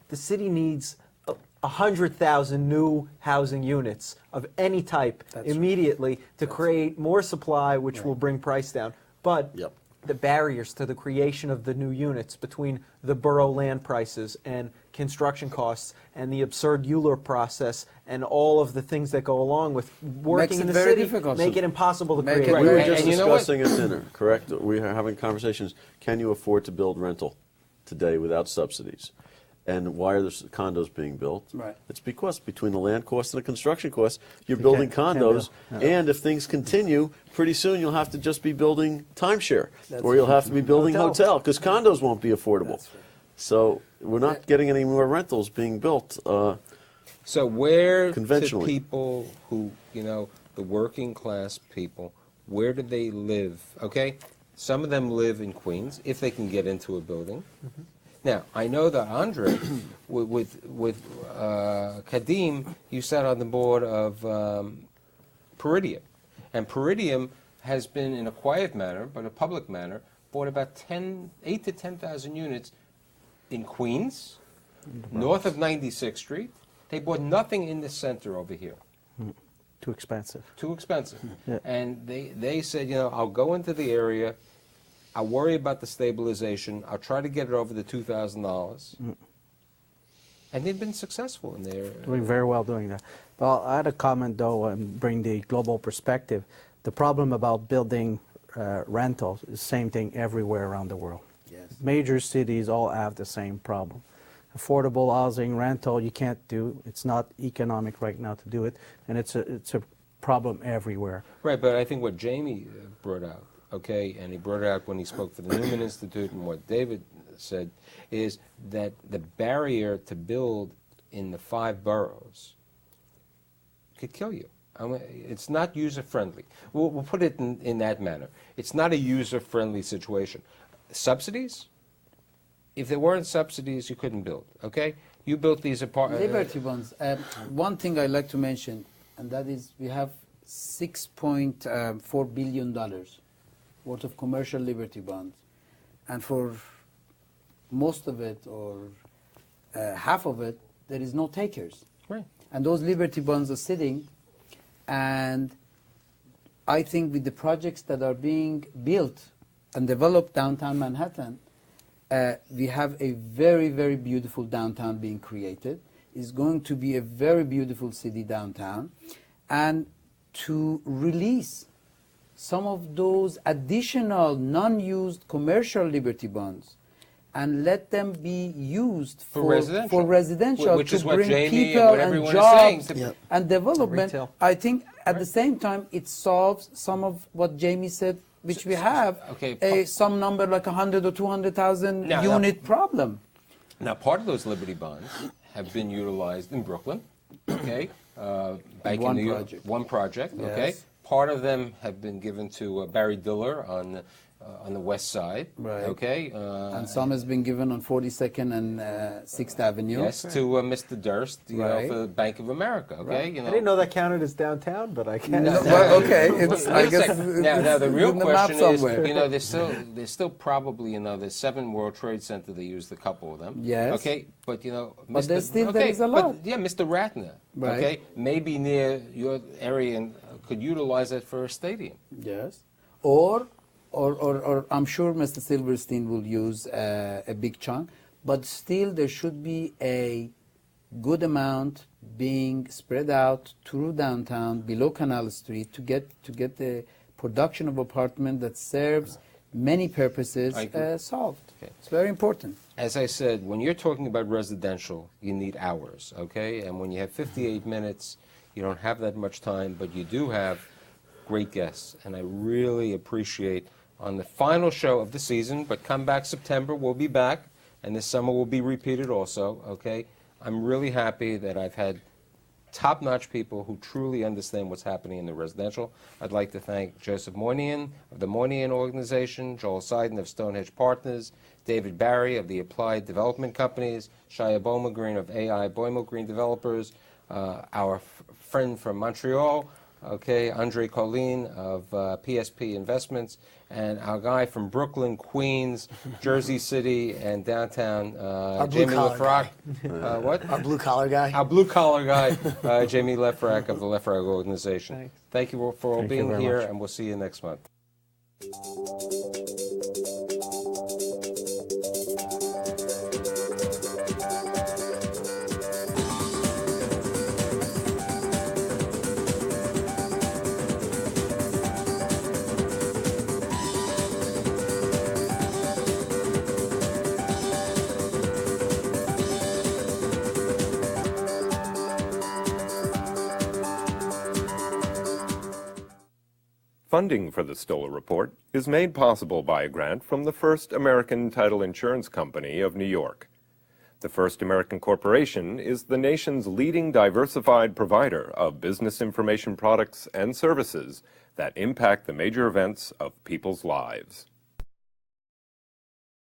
100,000 new housing units of any type immediately to create more supply, which will bring price down. But Yep. the barriers to the creation of the new units between the borough land prices and construction costs and the absurd Euler process and all of the things that go along with working Makes in it the very city difficult. make it impossible to Make create. it Right. We were And- just and you know what? discussing at dinner, correct? We are having conversations. Can you afford to build rental today without subsidies? And why are the condos being built? Right. It's because between the land cost and the construction cost, you're building can't condos, build. and if things continue, pretty soon you'll have to just be building timeshare, or you'll have to be building hotel, because condos won't be affordable. That's right. So we're not getting any more rentals being built. So where do Conventionally. people who, the working class people, where do they live? Okay, some of them live in Queens if they can get into a building. Now I know that Andre, with Kadim, you sat on the board of Peridium, and Peridium has been in a quiet manner, but a public manner, bought about 8 to 10,000 units in Queens, north of 96th Street. They bought nothing in the center over here. Too expensive. Too expensive. Yeah. And they said, I'll go into the area, I'll worry about the stabilization, I'll try to get it over the $2,000. And they've been successful in their... Doing very well doing that. Well, I had a comment though, and bring the global perspective. The problem about building rentals is the same thing everywhere around the world. Yes. Major cities all have the same problem. Affordable housing, rental, you can't do. It's not economic right now to do it, and it's a problem everywhere. Right, but I think what Jamie brought out, okay, and he brought it out when he spoke for the Newman Institute, and what David said, is that the barrier to build in the 5 boroughs could kill you. I mean, it's not user-friendly. We'll put it in that manner. It's not a user-friendly situation. Subsidies? If there weren't subsidies, you couldn't build, okay? You built these apartments. Liberty bonds. One thing I'd like to mention, and that is we have $6.4 billion worth of commercial Liberty bonds. And for most of it, or half of it, there is no takers. Right. And those Liberty bonds are sitting, and I think with the projects that are being built and developed downtown Manhattan, we have a very, very beautiful downtown being created. It's going to be a very beautiful city downtown. And to release some of those additional non-used commercial Liberty bonds and let them be used for residential which to is what bring Jamie people and what and everyone is saying. jobs and development. Retail. I think at the same time it solves some of what Jamie said, which we have some number like 100 or 200,000 unit problem. Now, part of those Liberty bonds have been utilized in Brooklyn, okay, back in New York. One project, okay. Yes. Part of them have been given to Barry Diller on the west side, Right. okay. And some has been given on 42nd and 6th Avenue. Yes, to Mr. Durst, you know, for Bank of America, okay. Right. You know. I didn't know that counted as downtown, but I can. Well, okay. It's, Wait I a guess second. Now the it's real in the map question is, somewhere. you know, there's still probably, you know, there's 7 World Trade Center. They used a couple of them. Yes. Okay, but you know, But there's still there is a lot. But, yeah, Mr. Ratner. Right. Okay, maybe near your area and could utilize it for a stadium. Yes. Or I'm sure Mr. Silverstein will use a big chunk, but still there should be a good amount being spread out through downtown, below Canal Street, to get the production of apartment that serves many purposes solved. Okay. It's very important. As I said, when you're talking about residential, you need hours, okay? And when you have 58 minutes, you don't have that much time, but you do have great guests. And I really appreciate on the final show of the season, but come back September, we'll be back, and this summer will be repeated also, okay? I'm really happy that I've had top-notch people who truly understand what's happening in the residential. I'd like to thank Joseph Moynihan of the Moynihan Organization, Joel Seiden of Stonehenge Partners, David Barry of the Applied Development Companies, Shia Beaumont-Green of AI Beaumont-Green Developers, our friend from Montreal, okay, Andre Colleen of PSP Investments, and our guy from Brooklyn, Queens, Jersey City, and downtown, Jamie Lefrak. What? Our blue-collar guy. Our blue-collar guy, Jamie Lefrak of the Lefrak Organization. Thanks. Thank you for all being here, and we'll see you next month. Funding for the Stoller Report is made possible by a grant from the First American Title Insurance Company of New York. The First American Corporation is the nation's leading diversified provider of business information products and services that impact the major events of people's lives.